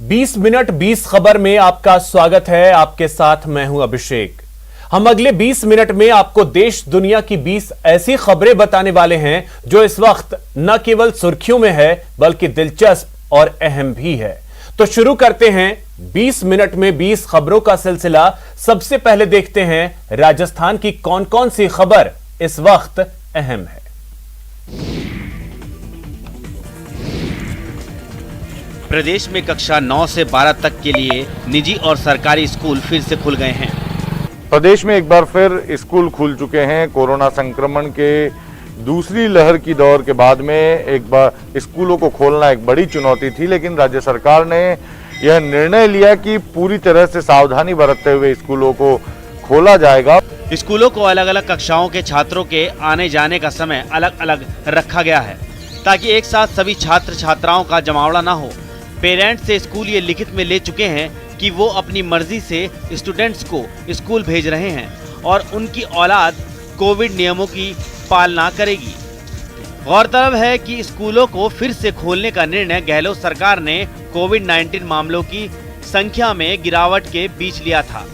20 minute 20 खबर में आपका स्वागत है। आपके साथ मैं हूं अभिषेक। हम अगले 20 मिनट में आपको देश दुनिया की 20 ऐसी खबरें बताने वाले हैं जो इस वक्त न केवल सुर्खियों में है बल्कि दिलचस्प और अहम भी है। तो शुरू करते हैं 20 मिनट में 20 खबरों का सिलसिला। सबसे पहले देखते हैं राजस्थान की कौन कौन सी खबर इस वक्त अहम है। प्रदेश में कक्षा 9 से 12 तक के लिए निजी और सरकारी स्कूल फिर से खुल गए हैं। प्रदेश में एक बार फिर स्कूल खुल चुके हैं। कोरोना संक्रमण के दूसरी लहर की दौर के बाद में एक बार स्कूलों को खोलना एक बड़ी चुनौती थी, लेकिन राज्य सरकार ने यह निर्णय लिया कि पूरी तरह से सावधानी बरतते हुए स्कूलों को खोला जाएगा। स्कूलों को अलग अलग कक्षाओं के छात्रों के आने जाने का समय अलग अलग रखा गया है ताकि एक साथ सभी छात्र छात्राओं का जमावड़ा न हो। पेरेंट्स से स्कूल ये लिखित में ले चुके हैं कि वो अपनी मर्जी से स्टूडेंट्स को स्कूल भेज रहे हैं और उनकी औलाद कोविड नियमों की पालना करेगी। गौरतलब है कि स्कूलों को फिर से खोलने का निर्णय गहलोत सरकार ने कोविड-19 मामलों की संख्या में गिरावट के बीच लिया था।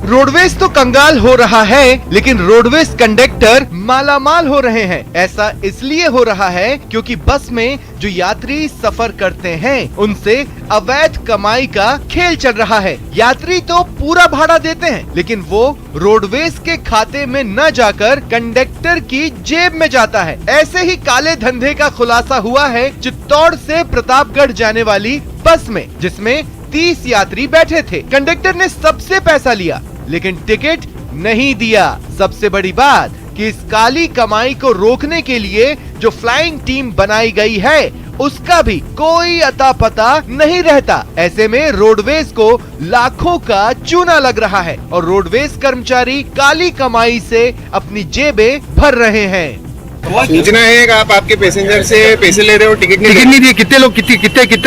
रोडवेज तो कंगाल हो रहा है, लेकिन रोडवेज कंडक्टर मालामाल हो रहे हैं। ऐसा इसलिए हो रहा है क्योंकि बस में जो यात्री सफर करते हैं उनसे अवैध कमाई का खेल चल रहा है। यात्री तो पूरा भाड़ा देते हैं, लेकिन वो रोडवेज के खाते में न जाकर कंडक्टर की जेब में जाता है। ऐसे ही काले धंधे का खुलासा हुआ है चित्तौड़ से प्रतापगढ़ जाने वाली बस में, जिसमें 30 यात्री बैठे थे। कंडक्टर ने सबसे पैसा लिया लेकिन टिकट नहीं दिया। सबसे बड़ी बात कि इस काली कमाई को रोकने के लिए जो फ्लाइंग टीम बनाई गई है उसका भी कोई अता पता नहीं रहता। ऐसे में रोडवेज को लाखों का चूना लग रहा है और रोडवेज कर्मचारी काली कमाई से अपनी जेबें भर रहे हैं। सूचना है कि आप आपके पैसेंजर से पैसे ले रहे हो, टिकट नहीं दिए। कितने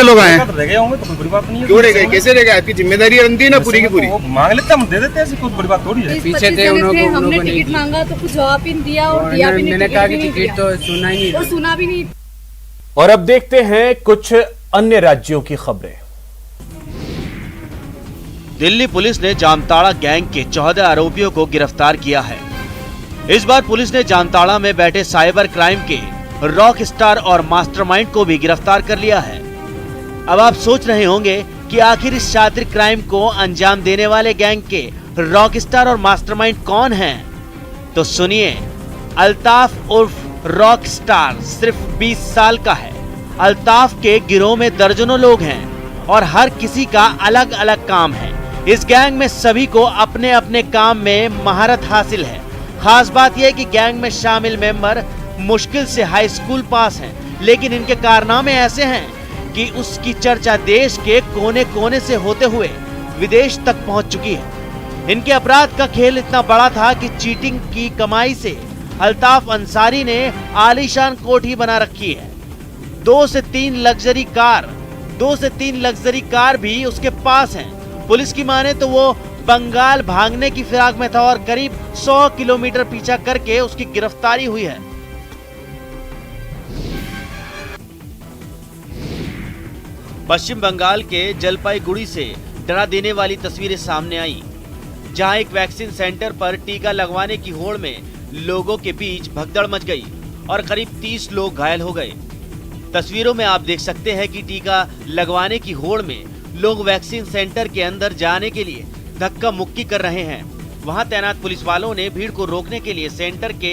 लोग आए हैं? क्यों रह गए? कैसे रह गए? आपकी जिम्मेदारी बनती है ना पूरी की पूरी। मांग लेते हम दे देते हैं, कोई बड़ी बात थोड़ी है। पीछे थे हमने टिकट मांगा तो कुछ जवाब ही नहीं दिया और दिया भी नहीं। मैंने कहा कि टिकट तो सुना ही नहीं और सुना भी नहीं। और अब देखते हैं कुछ अन्य राज्यों की खबरें। दिल्ली पुलिस ने जामताड़ा गैंग के 14 आरोपियों को गिरफ्तार किया है। इस बार पुलिस ने जामताड़ा में बैठे साइबर क्राइम के रॉक स्टार और मास्टरमाइंड को भी गिरफ्तार कर लिया है। अब आप सोच रहे होंगे कि आखिर इस शातिर क्राइम को अंजाम देने वाले गैंग के रॉक स्टार और मास्टरमाइंड कौन हैं? तो सुनिए, अल्ताफ उर्फ रॉक स्टार सिर्फ 20 साल का है। अल्ताफ के गिरोह में दर्जनों लोग हैं और हर किसी का अलग अलग काम है। इस गैंग में सभी को अपने अपने काम में महारत हासिल है। खास बात यह कि गैंग में शामिल मेंबर मुश्किल से हाई स्कूल पास हैं, लेकिन इनके कारनामे ऐसे हैं कि उसकी चर्चा देश के कोने कोने से होते हुए विदेश तक पहुंच चुकी है। इनके अपराध का खेल इतना बड़ा था कि चीटिंग की कमाई से अल्ताफ अंसारी ने आलीशान कोठी बना रखी है। 2 से 3 लग्जरी कार भी उसके पास हैं। पुलिस की माने तो वो बंगाल भागने की फिराक में था और करीब 100 किलोमीटर पीछा करके उसकी गिरफ्तारी हुई है। पश्चिम बंगाल के जलपाईगुड़ी से डरा देने वाली तस्वीरें सामने आई, जहां एक वैक्सीन सेंटर पर टीका लगवाने की होड़ में लोगों के बीच भगदड़ मच गई और करीब 30 लोग घायल हो गए। तस्वीरों में आप देख सकते हैं कि टीका लगवाने की होड़ में लोग वैक्सीन सेंटर के अंदर जाने के लिए धक्का मुक्की कर रहे हैं। वहां तैनात पुलिस वालों ने भीड़ को रोकने के लिए सेंटर के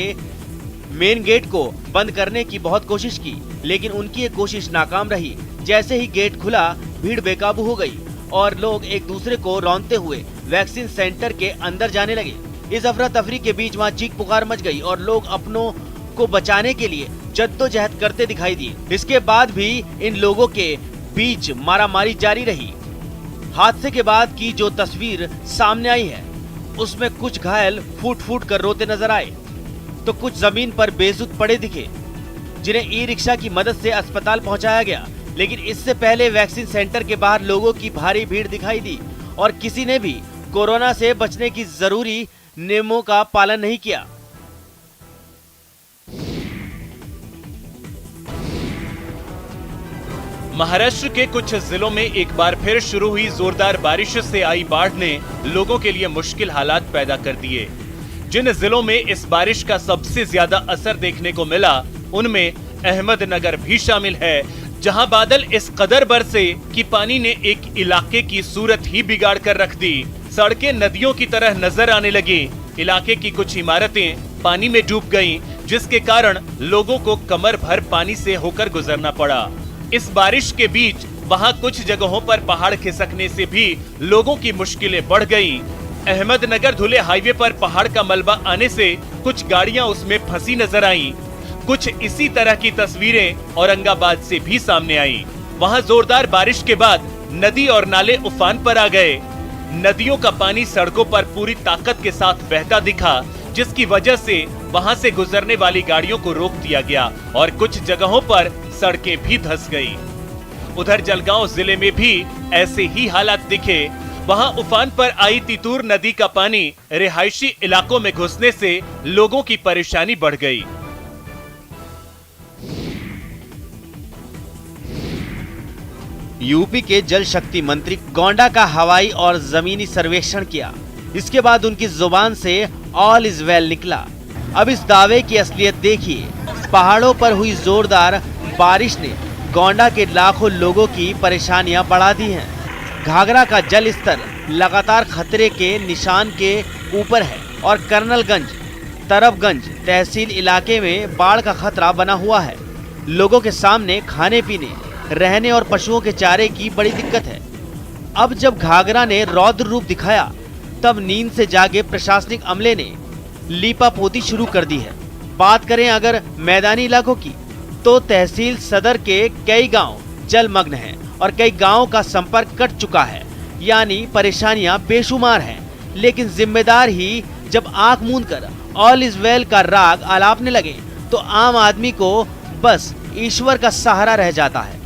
मेन गेट को बंद करने की बहुत कोशिश की, लेकिन उनकी ये कोशिश नाकाम रही। जैसे ही गेट खुला, भीड़ बेकाबू हो गई और लोग एक दूसरे को रौंदते हुए वैक्सीन सेंटर के अंदर जाने लगे। इस अफरा तफरी के बीच वहां चीख पुकार मच गई और लोग अपनों को बचाने के लिए जद्दोजहद करते दिखाई दिए। इसके बाद भी इन लोगों के बीच मारामारी जारी रही। हादसे के बाद की जो तस्वीर सामने आई है उसमें कुछ घायल फूट फूट कर रोते नजर आए तो कुछ जमीन पर बेसुध पड़े दिखे, जिन्हें ई रिक्शा की मदद से अस्पताल पहुंचाया गया। लेकिन इससे पहले वैक्सीन सेंटर के बाहर लोगों की भारी भीड़ दिखाई दी और किसी ने भी कोरोना से बचने की जरूरी नियमों का पालन नहीं किया। महाराष्ट्र के कुछ जिलों में एक बार फिर शुरू हुई जोरदार बारिश से आई बाढ़ ने लोगों के लिए मुश्किल हालात पैदा कर दिए। जिन जिलों में इस बारिश का सबसे ज्यादा असर देखने को मिला उनमें अहमदनगर भी शामिल है, जहां बादल इस कदर बरसे कि पानी ने एक इलाके की सूरत ही बिगाड़ कर रख दी। सड़कें नदियों की तरह नजर आने लगी। इलाके की कुछ इमारतें पानी में डूब गईं, जिसके कारण लोगों को कमर भर पानी से होकर गुजरना पड़ा। इस बारिश के बीच वहां कुछ जगहों पर पहाड़ खिसकने से भी लोगों की मुश्किलें बढ़ गईं। अहमदनगर धुले हाईवे पर पहाड़ का मलबा आने से कुछ गाड़ियां उसमें फंसी नजर आईं। कुछ इसी तरह की तस्वीरें औरंगाबाद से भी सामने आईं। वहां जोरदार बारिश के बाद नदी और नाले उफान पर आ गए। नदियों का पानी सड़कों पर पूरी ताकत के साथ बहता दिखा, जिसकी वजह से वहां से गुजरने वाली गाड़ियों को रोक दिया गया और कुछ जगहों पर सड़कें भी धंस गई। उधर जलगांव जिले में भी ऐसे ही हालात दिखे। वहां उफान पर आई तितूर नदी का पानी रिहायशी इलाकों में घुसने से लोगों की परेशानी बढ़ गई। यूपी के जल शक्ति मंत्री गोंडा का हवाई और जमीनी सर्वेक्षण किया। इसके बाद उनकी जुबान से ऑल इज वेल निकला। अब इस दावे की असलियत देखिए। पहाड़ों पर हुई जोरदार बारिश ने गोंडा के लाखों लोगों की परेशानियां बढ़ा दी हैं। घाघरा का जल स्तर लगातार खतरे के निशान के ऊपर है और कर्नलगंज, तरफगंज तहसील इलाके में बाढ़ का खतरा बना हुआ है। लोगों के सामने खाने पीने, रहने और पशुओं के चारे की बड़ी दिक्कत है। अब जब घाघरा ने रौद्र रूप दिखाया, तब नींद से जागे प्रशासनिक अमले ने लीपापोती शुरू कर दी है। बात करें अगर मैदानी इलाकों की, तो तहसील सदर के कई गांव जलमग्न हैं और कई गांवों का संपर्क कट चुका है। यानी परेशानियां बेशुमार हैं। लेकिन जिम्मेदार ही जब आंख मूंद कर ऑल इज वेल का राग आलापने लगे, तो आम आदमी को बस ईश्वर का सहारा रह जाता है।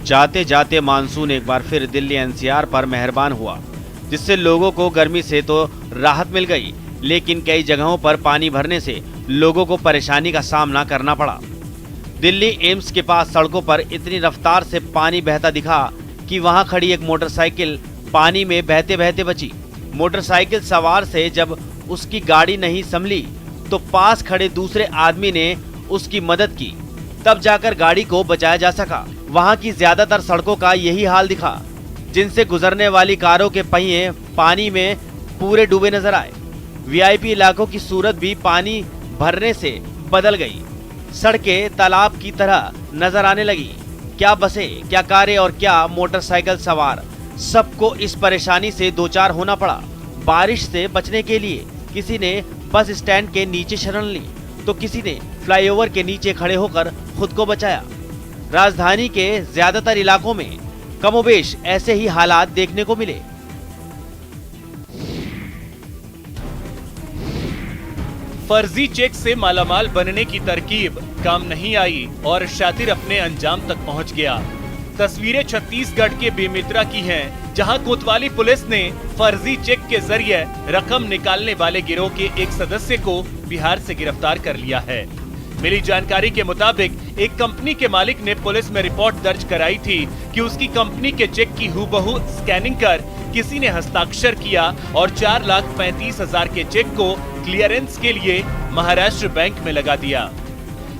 जाते जाते मानसून एक बार फिर दिल्ली एनसीआर पर मेहरबान हुआ, जिससे लोगों को गर्मी से तो राहत मिल गई, लेकिन कई जगहों पर पानी भरने से लोगों को परेशानी का सामना करना पड़ा। दिल्ली एम्स के पास सड़कों पर इतनी रफ्तार से पानी बहता दिखा कि वहां खड़ी एक मोटरसाइकिल पानी में बहते बहते बची। मोटरसाइकिल सवार से जब उसकी गाड़ी नहीं संभली, तो पास खड़े दूसरे आदमी ने उसकी मदद की, तब जाकर गाड़ी को बचाया जा सका। वहां की ज्यादातर सड़कों का यही हाल दिखा, जिनसे गुजरने वाली कारों के पहिए पानी में पूरे डूबे नजर आए। वीआईपी इलाकों की सूरत भी पानी भरने से बदल गई। सड़कें तालाब की तरह नजर आने लगी। क्या बसें, क्या कारें और क्या मोटरसाइकिल सवार, सबको इस परेशानी से दो चार होना पड़ा। बारिश से बचने के लिए किसी ने बस स्टैंड के नीचे शरण ली, तो किसी ने फ्लाईओवर के नीचे खड़े होकर खुद को बचाया। राजधानी के ज्यादातर इलाकों में कमोबेश ऐसे ही हालात देखने को मिले। फर्जी चेक से मालामाल बनने की तरकीब काम नहीं आई और शातिर अपने अंजाम तक पहुंच गया। तस्वीरें छत्तीसगढ़ के बेमित्रा की हैं, जहां कोतवाली पुलिस ने फर्जी चेक के जरिए रकम निकालने वाले गिरोह के एक सदस्य को बिहार से गिरफ्तार कर लिया है। मिली जानकारी के मुताबिक एक कंपनी के मालिक ने पुलिस में रिपोर्ट दर्ज कराई थी कि उसकी कंपनी के चेक की हूबहू स्कैनिंग कर किसी ने हस्ताक्षर किया और 4,35,000 के चेक को क्लियरेंस के लिए महाराष्ट्र बैंक में लगा दिया।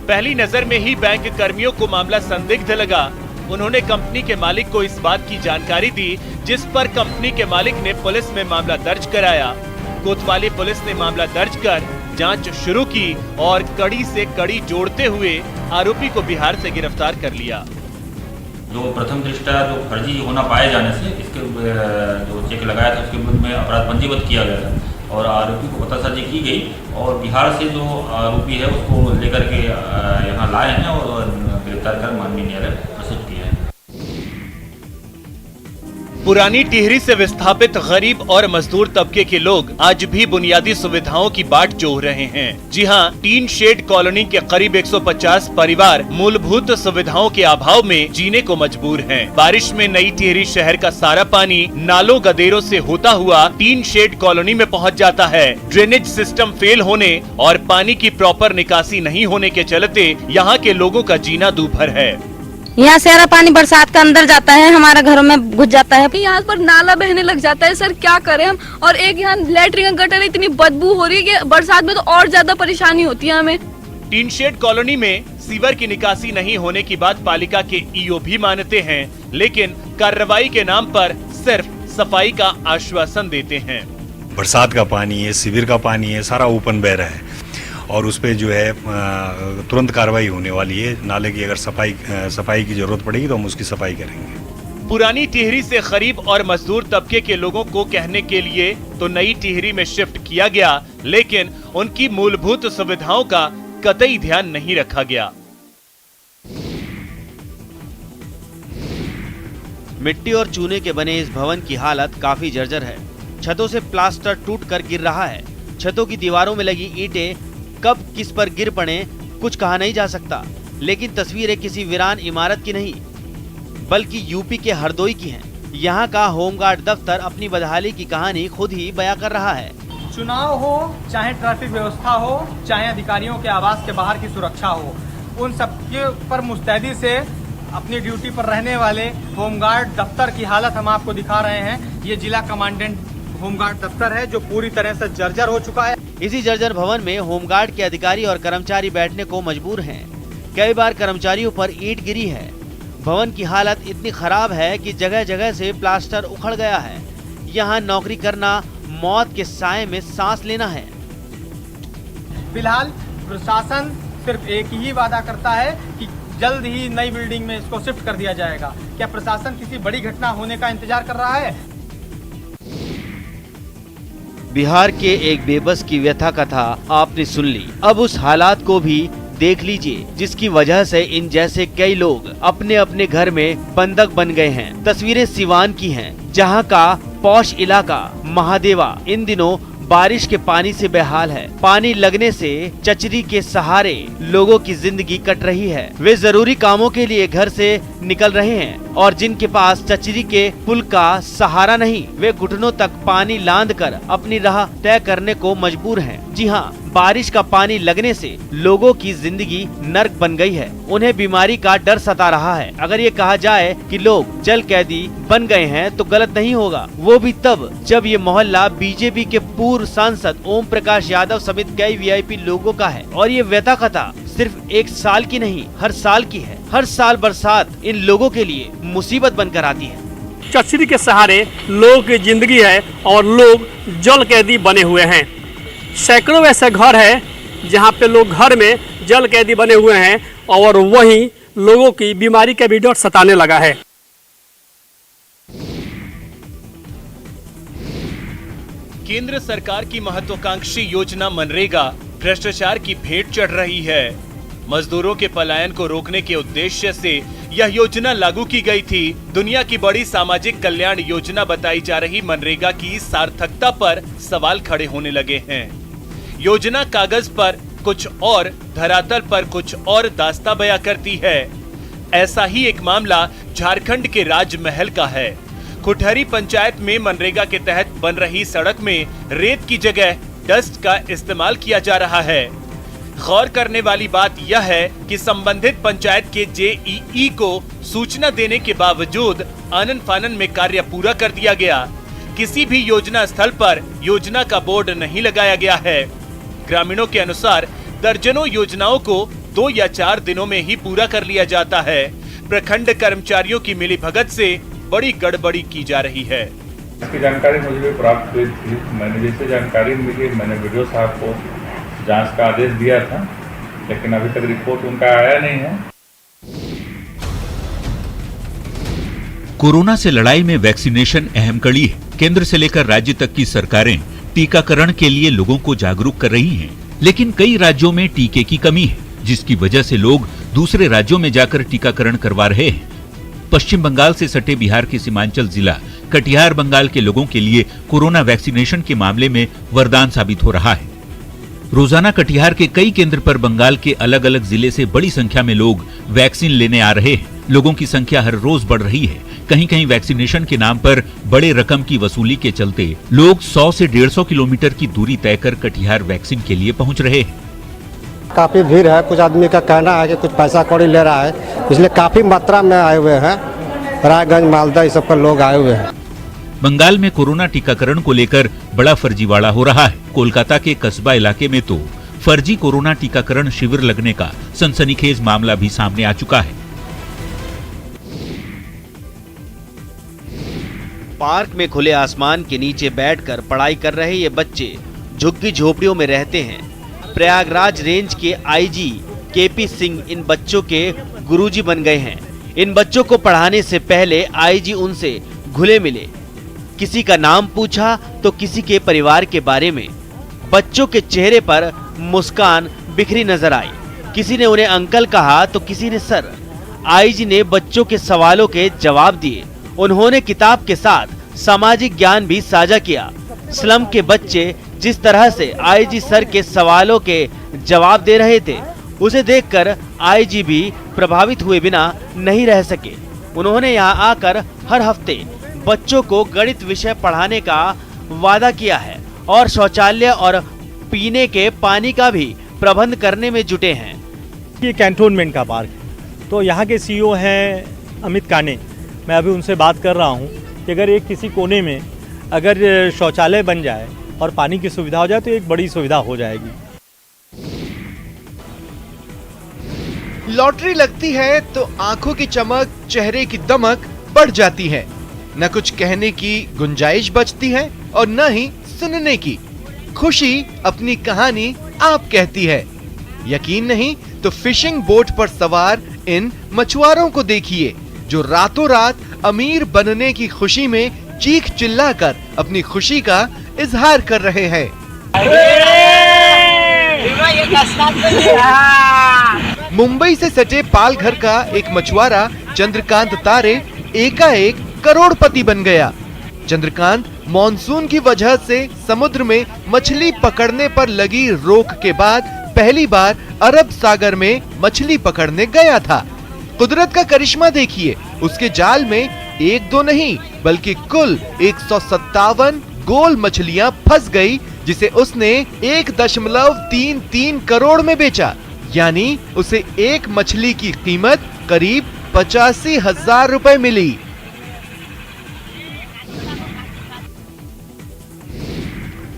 पहली नजर में ही बैंक कर्मियों को मामला संदिग्ध लगा। उन्होंने कंपनी के मालिक को इस बात की जानकारी दी, जिस पर कंपनी के मालिक ने पुलिस में मामला दर्ज कराया। कोतवाली पुलिस ने मामला दर्ज कर जांच शुरू की और कड़ी से कड़ी जोड़ते हुए आरोपी को बिहार से गिरफ्तार कर लिया। जो प्रथम दृष्टया जो फर्जी होना पाए जाने से इसके जो चेक लगाया था उसके विरुद्ध में अपराध पंजीबद्ध किया गया था और आरोपी को पतासाजी की गई और बिहार से जो आरोपी है उसको लेकर के यहाँ लाए हैं और गिरफ्तार कर माननीय न्यायालय प्रस्तुत किया है। पुरानी टिहरी से विस्थापित गरीब और मजदूर तबके के लोग आज भी बुनियादी सुविधाओं की बाट जोह रहे हैं। जी हां, टीन शेड कॉलोनी के करीब 150 परिवार मूलभूत सुविधाओं के अभाव में जीने को मजबूर हैं। बारिश में नई टिहरी शहर का सारा पानी नालों गदेरों से होता हुआ टीन शेड कॉलोनी में पहुंच जाता है। ड्रेनेज सिस्टम फेल होने और पानी की प्रॉपर निकासी नहीं होने के चलते यहाँ के लोगों का जीना दूभर है। यहाँ सारा पानी बरसात का अंदर जाता है, हमारा घरों में घुस जाता है। यहाँ पर नाला बहने लग जाता है सर, क्या करें हम। और एक यहाँ लैट्रिन गटर इतनी बदबू हो रही है कि बरसात में तो और ज्यादा परेशानी होती है हमें। टीन शेड कॉलोनी में सीवर की निकासी नहीं होने की बात पालिका के ईओ भी मानते हैं, लेकिन कार्रवाई के नाम पर सिर्फ सफाई का आश्वासन देते हैं। बरसात का पानी है, सीवर का पानी है, सारा ओपन बह रहा है और उस पे जो है तुरंत कार्रवाई होने वाली है। नाले की अगर सफाई की जरूरत पड़ेगी तो हम उसकी सफाई करेंगे। पुरानी टिहरी से गरीब और मजदूर तबके के लोगों को कहने के लिए तो नई टिहरी में शिफ्ट किया गया, लेकिन उनकी मूलभूत सुविधाओं का कतई ध्यान नहीं रखा गया। मिट्टी और चूने के बने इस भवन की हालत काफी जर्जर है। छतों से प्लास्टर टूट कर गिर रहा है। छतों की दीवारों में लगी ईंटें कब किस पर गिर पड़े कुछ कहा नहीं जा सकता, लेकिन तस्वीरें किसी वीरान इमारत की नहीं बल्कि यूपी के हरदोई की हैं। यहाँ का होमगार्ड दफ्तर अपनी बदहाली की कहानी खुद ही बयां कर रहा है। चुनाव हो, चाहे ट्रैफिक व्यवस्था हो, चाहे अधिकारियों के आवास के बाहर की सुरक्षा हो, उन सब के पर मुस्तैदी से अपनी ड्यूटी पर रहने वाले होमगार्ड दफ्तर की हालत हम आपको दिखा रहे हैं। ये जिला कमांडेंट होमगार्ड दफ्तर है जो पूरी तरह से जर्जर हो चुका है। इसी जर्जर भवन में होमगार्ड के अधिकारी और कर्मचारी बैठने को मजबूर हैं। कई बार कर्मचारियों पर ईंट गिरी है। भवन की हालत इतनी खराब है कि जगह जगह से प्लास्टर उखड़ गया है। यहाँ नौकरी करना मौत के साए में सांस लेना है। फिलहाल प्रशासन सिर्फ एक ही वादा करता है कि जल्द ही नई बिल्डिंग में इसको शिफ्ट कर दिया जाएगा। क्या प्रशासन किसी बड़ी घटना होने का इंतजार कर रहा है? बिहार के एक बेबस की व्यथा कथा आपने सुन ली। अब उस हालात को भी देख लीजिए जिसकी वजह से इन जैसे कई लोग अपने अपने घर में बंधक बन गए हैं। तस्वीरें सिवान की हैं, जहां का पौष इलाका महादेवा इन दिनों बारिश के पानी से बेहाल है। पानी लगने से चचरी के सहारे लोगों की जिंदगी कट रही है। वे जरूरी कामों के लिए घर से निकल रहे हैं और जिनके पास चचरी के पुल का सहारा नहीं, वे घुटनों तक पानी लांद कर अपनी राह तय करने को मजबूर हैं। जी हाँ, बारिश का पानी लगने से लोगों की जिंदगी नर्क बन गई है। उन्हें बीमारी का डर सता रहा है। अगर ये कहा जाए कि लोग जल कैदी बन गए हैं तो गलत नहीं होगा, वो भी तब जब ये मोहल्ला बीजेपी के पूर्व सांसद ओम प्रकाश यादव समेत कई वीआईपी लोगों का है। और ये व्यथा कथा सिर्फ एक साल की नहीं, हर साल की है। हर साल बरसात इन लोगों के लिए मुसीबत बनकर आती है। चचरी के सहारे लोगों की जिंदगी है और लोग जल कैदी बने हुए हैं। सैकड़ों ऐसे घर है जहां पे लोग घर में जल कैदी बने हुए हैं और वहीं लोगों की बीमारी का भी डर सताने लगा है। केंद्र सरकार की महत्वाकांक्षी योजना मनरेगा भ्रष्टाचार की भेंट चढ़ रही है। मजदूरों के पलायन को रोकने के उद्देश्य से यह योजना लागू की गई थी। दुनिया की बड़ी सामाजिक कल्याण योजना बताई जा रही मनरेगा की सार्थकता पर सवाल खड़े होने लगे हैं। योजना कागज पर कुछ और, धरातल पर कुछ और दास्तां बयां करती है। ऐसा ही एक मामला झारखंड के राजमहल का है। कुठहरी पंचायत में मनरेगा के तहत बन रही सड़क में रेत की जगह डस्ट का इस्तेमाल किया जा रहा है। गौर करने वाली बात यह है कि संबंधित पंचायत के जेईई को सूचना देने के बावजूद आनन फानन में कार्य पूरा कर दिया गया। किसी भी योजना स्थल पर योजना का बोर्ड नहीं लगाया गया है। ग्रामीणों के अनुसार दर्जनों योजनाओं को 2 या 4 दिनों में ही पूरा कर लिया जाता है। प्रखंड कर्मचारियों की मिलीभगत से बड़ी गड़बड़ी की जा रही है। इसकी जानकारी मुझे भी प्राप्त हुई थी। मैंने जैसे जानकारी मिली, मैंने वीडियो साहब को जांच का आदेश दिया था, लेकिन अभी तक रिपोर्ट उनका आया नहीं है। कोरोना से लड़ाई में वैक्सीनेशन अहम कड़ी है। केंद्र से लेकर राज्य तक की सरकारें टीकाकरण के लिए लोगों को जागरूक कर रही हैं, लेकिन कई राज्यों में टीके की कमी है, जिसकी वजह से लोग दूसरे राज्यों में जाकर टीकाकरण करवा रहे हैं। पश्चिम बंगाल से सटे बिहार के सीमांचल जिला कटिहार बंगाल के लोगों के लिए कोरोना वैक्सीनेशन के मामले में वरदान साबित हो रहा है। रोजाना कटिहार के कई केंद्र पर बंगाल के अलग अलग जिले से बड़ी संख्या में लोग वैक्सीन लेने आ रहे हैं। लोगों की संख्या हर रोज बढ़ रही है। कहीं कहीं वैक्सीनेशन के नाम पर बड़े रकम की वसूली के चलते लोग 100 से 150 किलोमीटर की दूरी तय कर कटिहार वैक्सीन के लिए पहुंच रहे हैं। काफी भीड़ है। कुछ आदमी का कहना है कि कुछ पैसा कौड़ी ले रहा है, इसलिए काफी मात्रा में आए हुए हैं। रायगंज, मालदा, इस सब पर लोग आए हुए हैं। बंगाल में कोरोना टीकाकरण को लेकर बड़ा फर्जीवाड़ा हो रहा है। कोलकाता के कस्बा इलाके में तो फर्जी कोरोना टीकाकरण शिविर लगने का सनसनीखेज मामला भी सामने आ चुका है। पार्क में खुले आसमान के नीचे बैठकर पढ़ाई कर रहे ये बच्चे झुग्गी झोपड़ियों में रहते हैं। प्रयागराज रेंज के आईजी केपी सिंह इन बच्चों के गुरुजी बन गए हैं। इन बच्चों को पढ़ाने से पहले आईजी उनसे घुले मिले, किसी का नाम पूछा तो किसी के परिवार के बारे में। बच्चों के चेहरे पर मुस्कान बिखरी नजर आई। किसी ने उन्हें अंकल कहा तो किसी ने सर। आईजी ने बच्चों के सवालों के जवाब दिए। उन्होंने किताब के साथ सामाजिक ज्ञान भी साझा किया। स्लम के बच्चे जिस तरह से आईजी सर के सवालों के जवाब दे रहे थे, उसे देखकर आईजी भी प्रभावित हुए बिना नहीं रह सके। उन्होंने यहाँ आकर हर हफ्ते बच्चों को गणित विषय पढ़ाने का वादा किया है और शौचालय और पीने के पानी का भी प्रबंध करने में जुटे हैं। ये कैंटोनमेंट का पार्क है, तो यहाँ के सीईओ हैं अमित काने। मैं अभी उनसे बात कर रहा हूँ कि अगर एक किसी कोने में अगर शौचालय बन जाए और पानी की सुविधा हो जाए तो एक बड़ी सुविधा हो जाएगी। लॉटरी लगती है तो आंखों की चमक, चेहरे की दमक बढ़ जाती है। न कुछ कहने की गुंजाइश बचती है और न ही सुनने की। खुशी अपनी कहानी आप कहती है। यकीन नहीं तो फिशिंग बोट पर सवार इन मछुआरों को देखिए, जो रातों रात अमीर बनने की खुशी में चीख चिल्लाकर अपनी खुशी का इजहार कर रहे हैं। मुंबई से सटे पालघर का एक मछुआरा चंद्रकांत तारे एकाएक करोड़पति बन गया। चंद्रकांत मॉनसून की वजह से समुद्र में मछली पकड़ने पर लगी रोक के बाद पहली बार अरब सागर में मछली पकड़ने गया था। कुदरत का करिश्मा देखिए, उसके जाल में एक दो नहीं बल्कि कुल 157 गोल मछलियां फंस गई, जिसे उसने 1.33 करोड़ में बेचा। यानी उसे एक मछली की कीमत करीब 85,000 रुपए मिली।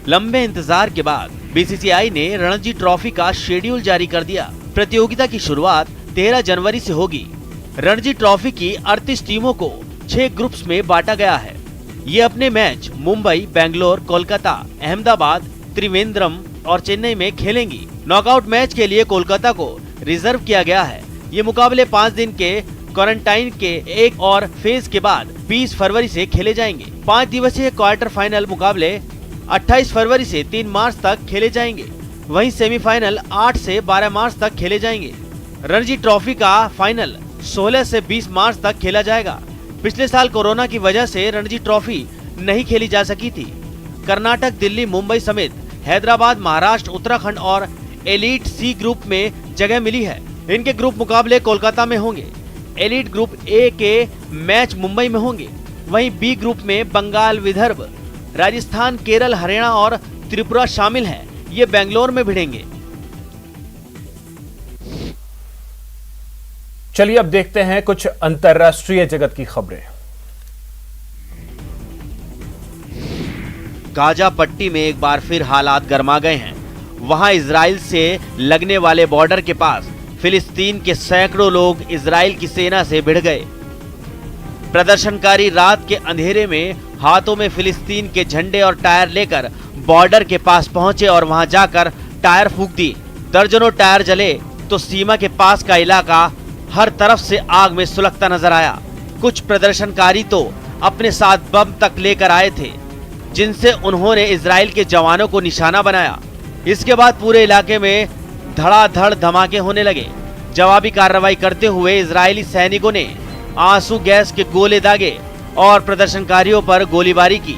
लंबे इंतजार के बाद बीसीसीआई ने रणजी ट्रॉफी का शेड्यूल जारी कर दिया। प्रतियोगिता की शुरुआत 13 जनवरी से होगी। रणजी ट्रॉफी की 38 टीमों को 6 ग्रुप्स में बांटा गया है। ये अपने मैच मुंबई, बेंगलोर, कोलकाता, अहमदाबाद, त्रिवेंद्रम और चेन्नई में खेलेंगी। नॉकआउट मैच के लिए कोलकाता को रिजर्व किया गया है। ये मुकाबले 5 दिन के क्वारंटाइन के एक और फेज के बाद 20 फरवरी से खेले जाएंगे। 5 दिवसीय क्वार्टर फाइनल मुकाबले 28 फरवरी से 3 मार्च तक खेले जाएंगे। वहीं सेमीफाइनल 8 से 12 मार्च तक खेले जाएंगे। रणजी ट्रॉफी का फाइनल 16 से 20 मार्च तक खेला जाएगा। पिछले साल कोरोना की वजह से रणजी ट्रॉफी नहीं खेली जा सकी थी। कर्नाटक, दिल्ली, मुंबई समेत हैदराबाद, महाराष्ट्र, उत्तराखंड और एलीट सी ग्रुप में जगह मिली है। इनके ग्रुप मुकाबले कोलकाता में होंगे। एलीट ग्रुप ए के मैच मुंबई में होंगे। वहीं बी ग्रुप में बंगाल, विदर्भ, राजस्थान, केरल, हरियाणा और त्रिपुरा शामिल हैं। ये बेंगलोर में भिड़ेंगे। चलिए अब देखते हैं कुछ अंतर्राष्ट्रीय जगत की खबरें। गाजा पट्टी में एक बार फिर हालात गर्मा गए हैं। वहां इजराइल से लगने वाले बॉर्डर के पास फिलिस्तीन के सैकड़ों लोग इजराइल की सेना से भिड़ गए। प्रदर्शनकारी रात के अंधेरे में हाथों में फिलिस्तीन के झंडे और टायर लेकर बॉर्डर के पास पहुंचे और वहां जाकर टायर फूंक दिए। दर्जनों टायर जले तो सीमा के पास का इलाका हर तरफ से आग में सुलगता नजर आया। कुछ प्रदर्शनकारी तो अपने साथ बम तक लेकर आए थे, जिनसे उन्होंने इजराइल के जवानों को निशाना बनाया। इसके बाद पूरे इलाके में धड़ाधड़ धमाके होने लगे। जवाबी कार्रवाई करते हुए इजरायली सैनिकों ने आंसू गैस के गोले दागे और प्रदर्शनकारियों पर गोलीबारी की।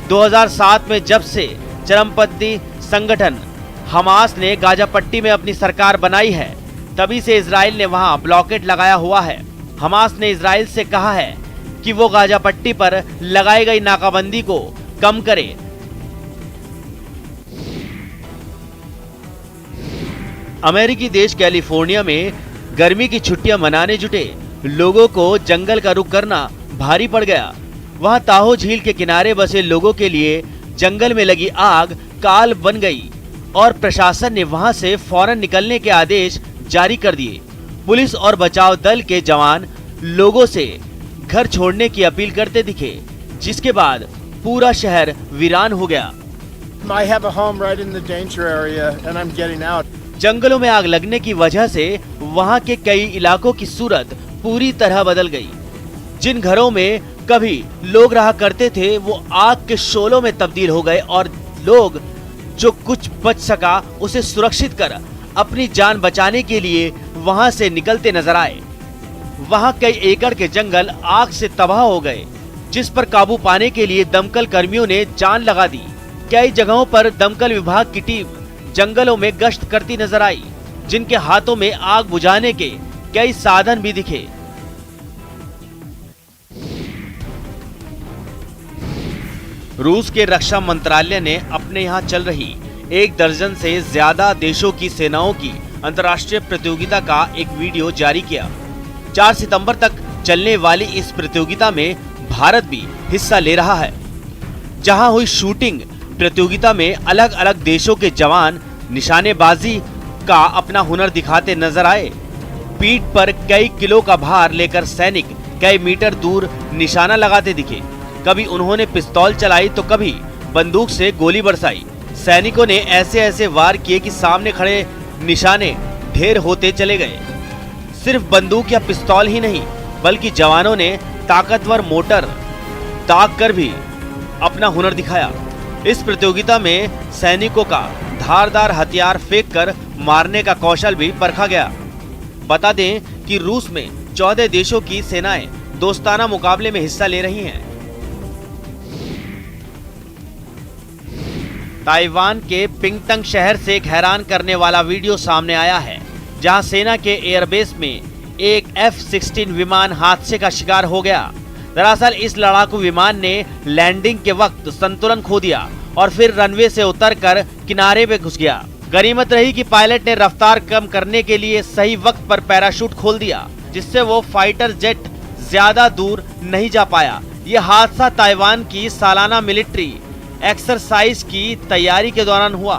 2007 में जब से चरमपंथी संगठन हमास ने गाजा पट्टी में अपनी सरकार बनाई है, तभी से इजराइल ने वहां ब्लॉकेड लगाया हुआ है। हमास ने इजराइल से कहा है कि वो गाजा पट्टी पर लगाई गई नाकाबंदी को कम करे। अमेरिकी देश कैलिफोर्निया में गर्मी की छुट्टियां मनाने जुटे लोगों को जंगल का रुख करना भारी पड़ गया। वहां ताहो झील के किनारे बसे लोगों के लिए जंगल में लगी आग काल बन गई और प्रशासन ने वहां से फौरन निकलने के आदेश जारी कर दिए। पुलिस और बचाव दल के जवान लोगों से घर छोड़ने की अपील करते दिखे, जिसके बाद पूरा शहर वीरान हो गया। I have a home right in the danger area and I'm getting out. जंगलों में आग लगने की वजह से वहां के कई इलाकों की सूरत पूरी तरह बदल गई। जिन घरों में कभी लोग रहा करते थे वो आग के शोलों में तब्दील हो गए और लोग जो कुछ बच सका उसे सुरक्षित कर अपनी जान बचाने के लिए वहां से निकलते नजर आए। वहां कई एकड़ के जंगल आग से तबाह हो गए, जिस पर काबू पाने के लिए दमकल कर्मियों ने जान लगा दी। कई जगहों पर दमकल विभाग की टीम जंगलों में गश्त करती नजर आई, जिनके हाथों में आग बुझाने के कई साधन भी दिखे। रूस के रक्षा मंत्रालय ने अपने यहाँ चल रही 1 दर्जन से ज्यादा देशों की सेनाओं की अंतर्राष्ट्रीय प्रतियोगिता का एक वीडियो जारी किया। 4 सितंबर तक चलने वाली इस प्रतियोगिता में भारत भी हिस्सा ले रहा है। जहां हुई शूटिंग प्रतियोगिता में अलग अलग देशों के जवान निशानेबाजी का अपना हुनर दिखाते नजर आए। पीठ पर कई किलो का भार लेकर सैनिक कई मीटर दूर निशाना लगाते दिखे। कभी उन्होंने पिस्तौल चलाई तो कभी बंदूक से गोली बरसाई। सैनिकों ने ऐसे ऐसे वार किए कि सामने खड़े निशाने ढेर होते चले गए। सिर्फ बंदूक या पिस्तौल ही नहीं, बल्कि जवानों ने ताकतवर मोटर दाग कर भी अपना हुनर दिखाया। इस प्रतियोगिता में सैनिकों का धारदार हथियार फेंककर मारने का कौशल भी परखा गया। बता दें कि रूस में 14 देशों की सेनाएं दोस्ताना मुकाबले में हिस्सा ले रही हैं। ताइवान के पिंगतंग शहर से एक हैरान करने वाला वीडियो सामने आया है, जहां सेना के एयरबेस में एक F-16 विमान हादसे का शिकार हो गया। दरअसल इस लड़ाकू विमान ने लैंडिंग के वक्त संतुलन खो दिया और फिर रनवे से उतरकर किनारे पे घुस गया। गनीमत रही कि पायलट ने रफ्तार कम करने के लिए सही वक्त पर पैराशूट खोल दिया, जिससे वो फाइटर जेट ज्यादा दूर नहीं जा पाया। ये हादसा ताइवान की सालाना मिलिट्री एक्सरसाइज की तैयारी के दौरान हुआ।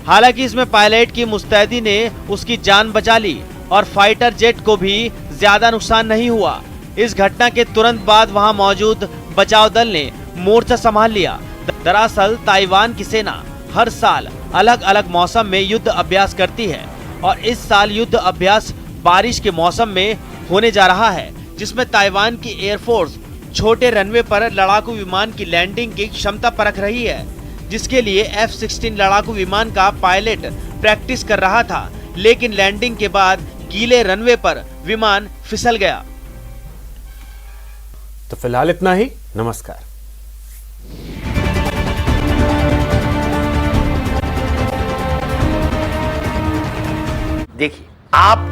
हालांकि इसमें पायलट की मुस्तैदी ने उसकी जान बचा ली और फाइटर जेट को भी ज्यादा नुकसान नहीं हुआ। इस घटना के तुरंत बाद वहां मौजूद बचाव दल ने मोर्चा संभाल लिया। दरअसल ताइवान की सेना हर साल अलग अलग मौसम में युद्ध अभ्यास करती है और इस साल युद्ध अभ्यास बारिश के मौसम में होने जा रहा है, जिसमें ताइवान की एयरफोर्स छोटे रनवे पर लड़ाकू विमान की लैंडिंग की क्षमता परख रही है, जिसके लिए F-16 लड़ाकू विमान का पायलट प्रैक्टिस कर रहा था, लेकिन लैंडिंग के बाद गीले रनवे पर विमान फिसल गया। तो फिलहाल इतना ही। नमस्कार। देखिए आप